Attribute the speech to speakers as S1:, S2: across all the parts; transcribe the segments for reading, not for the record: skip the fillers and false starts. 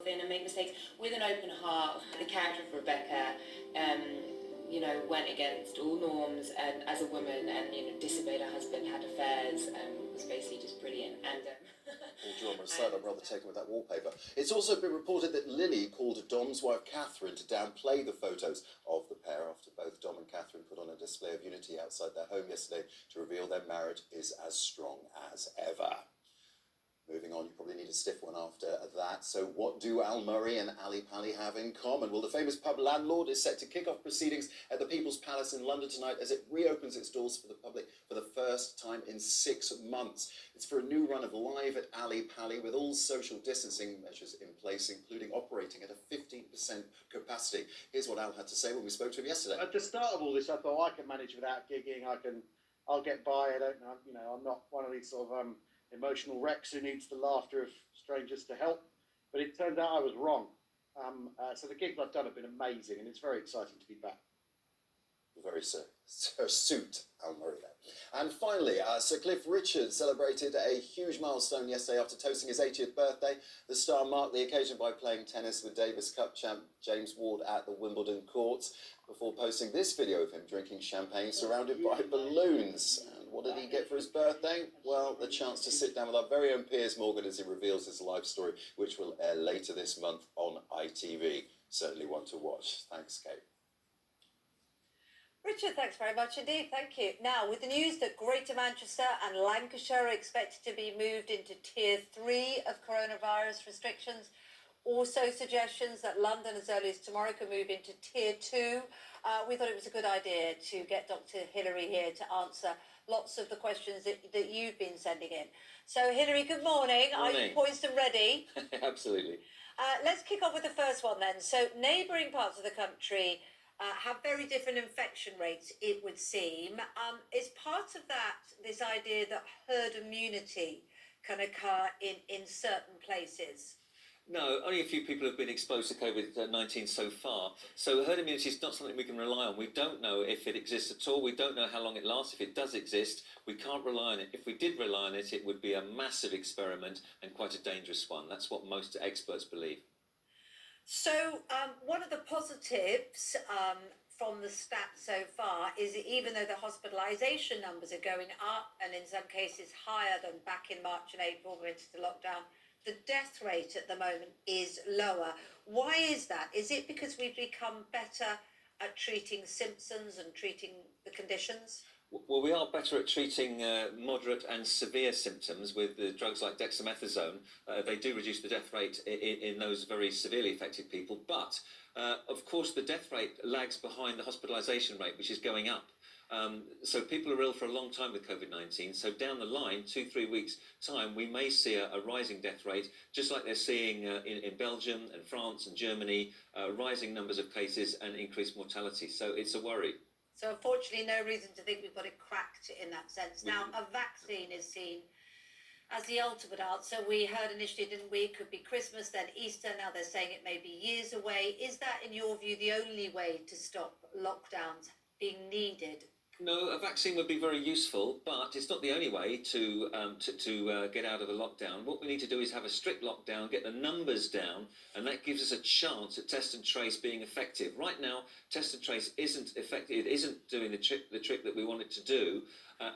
S1: in and make mistakes with an open heart. The character of Rebecca, went against all norms and as a woman and, disobeyed her husband, had affairs, was basically just brilliant. And
S2: Paul John was I'm rather taken with that wallpaper. It's also been reported that Lily called Dom's wife Catherine to downplay the photos of the pair after both Dom and Catherine put on a display of unity outside their home yesterday to reveal their marriage is as strong as ever. Moving on, you probably need a stiff one after that. So what do Al Murray and Ali Pali have in common? Well, the famous pub landlord is set to kick off proceedings at the People's Palace in London tonight as it reopens its doors for the public for the first time in 6 months. It's for a new run of Live at Ali Pali with all social distancing measures in place, including operating at a 15% capacity. Here's what Al had to say when we spoke to him yesterday.
S3: At the start of all this, I thought I can manage without gigging. I'll get by. I don't know. I'm not one of these sort of emotional wrecks who needs the laughter of strangers to help. But it turned out I was wrong. So the gigs I've done have been amazing, and it's very exciting to be back.
S2: Very suit, Al Murray there. And finally, Sir Cliff Richard celebrated a huge milestone yesterday after toasting his 80th birthday. The star marked the occasion by playing tennis with Davis Cup champ James Ward at the Wimbledon courts before posting this video of him drinking champagne surrounded by balloons. And what did he get for his birthday? Well, the chance to sit down with our very own Piers Morgan as he reveals his life story, which will air later this month on ITV. Certainly one to watch. Thanks, Kate.
S4: Richard, thanks very much indeed. Thank you. Now, with the news that Greater Manchester and Lancashire are expected to be moved into Tier 3 of coronavirus restrictions, also suggestions that London as early as tomorrow can move into Tier 2, we thought it was a good idea to get Dr. Hilary here to answer lots of the questions that you've been sending in. So, Hilary, good morning. Are you poised and ready?
S5: Absolutely.
S4: Let's kick off with the first one then. So, neighbouring parts of the country have very different infection rates, it would seem. Is part of that this idea that herd immunity can occur in certain places?
S5: No, only a few people have been exposed to COVID-19 so far. So herd immunity is not something we can rely on. We don't know if it exists at all. We don't know how long it lasts. If it does exist, we can't rely on it. If we did rely on it, it would be a massive experiment and quite a dangerous one. That's what most experts believe.
S4: So one of the positives from the stats so far is that even though the hospitalisation numbers are going up and in some cases higher than back in March and April when we went into lockdown, the death rate at the moment is lower. Why is that? Is it because we've become better at treating symptoms and treating the conditions?
S5: Well, we are better at treating moderate and severe symptoms with the drugs like dexamethasone. They do reduce the death rate in those very severely affected people. But, of course, the death rate lags behind the hospitalisation rate, which is going up. So people are ill for a long time with COVID-19. So down the line, 2-3 weeks' time, we may see a rising death rate, just like they're seeing in Belgium and France and Germany, rising numbers of cases and increased mortality. So it's a worry.
S4: So unfortunately, no reason to think we've got it cracked in that sense. Now, a vaccine is seen as the ultimate answer. We heard initially, didn't we, it could be Christmas, then Easter. Now they're saying it may be years away. Is that, in your view, the only way to stop lockdowns being needed?
S5: No, a vaccine would be very useful, but it's not the only way to get out of a lockdown. What we need to do is have a strict lockdown, get the numbers down, and that gives us a chance at test and trace being effective. Right now, test and trace isn't effective. It isn't doing the trick that we want it to do,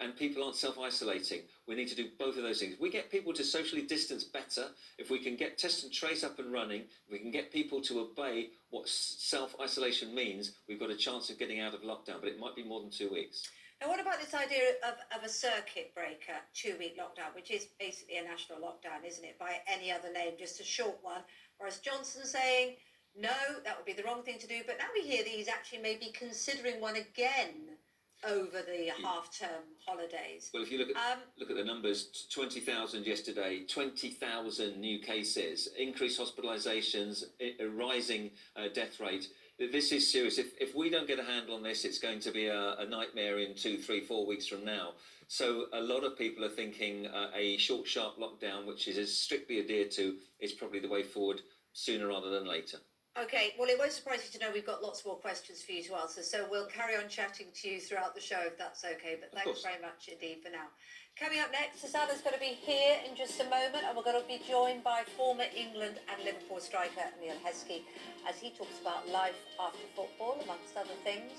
S5: and people aren't self-isolating. We need to do both of those things. We get people to socially distance better if we can get test and trace up and running. If we can get people to obey what self-isolation means, we've got a chance of getting out of lockdown, but it might be more than 2 weeks.
S4: Now, what about this idea of a circuit breaker 2-week lockdown, which is basically a national lockdown, isn't it, by any other name, just a short one? Whereas Johnson saying, no, that would be the wrong thing to do. But now we hear that he's actually maybe considering one again over the half-term holidays.
S5: Well, if you look at the numbers, 20,000 yesterday, 20,000 new cases, increased hospitalisations, a rising death rate. This is serious. If we don't get a handle on this, it's going to be a nightmare in 2, 3, 4 weeks from now. So a lot of people are thinking a short, sharp lockdown, which is as strictly adhered to, is probably the way forward sooner rather than later.
S4: Okay, well, it won't surprise you to know we've got lots more questions for you to answer, so we'll carry on chatting to you throughout the show if that's okay. But thanks
S5: course.
S4: very much indeed for now. Coming up next, Susanna's going to be here in just a moment, and we're going to be joined by former England and Liverpool striker Neil Heskey as he talks about life after football, amongst other things.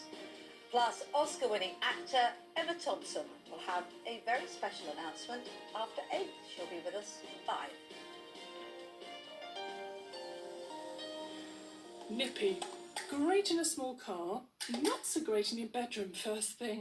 S4: Plus, Oscar-winning actor Emma Thompson will have a very special announcement after 8. She'll be with us live.
S6: Nippy. Great in a small car, not so great in your bedroom first thing.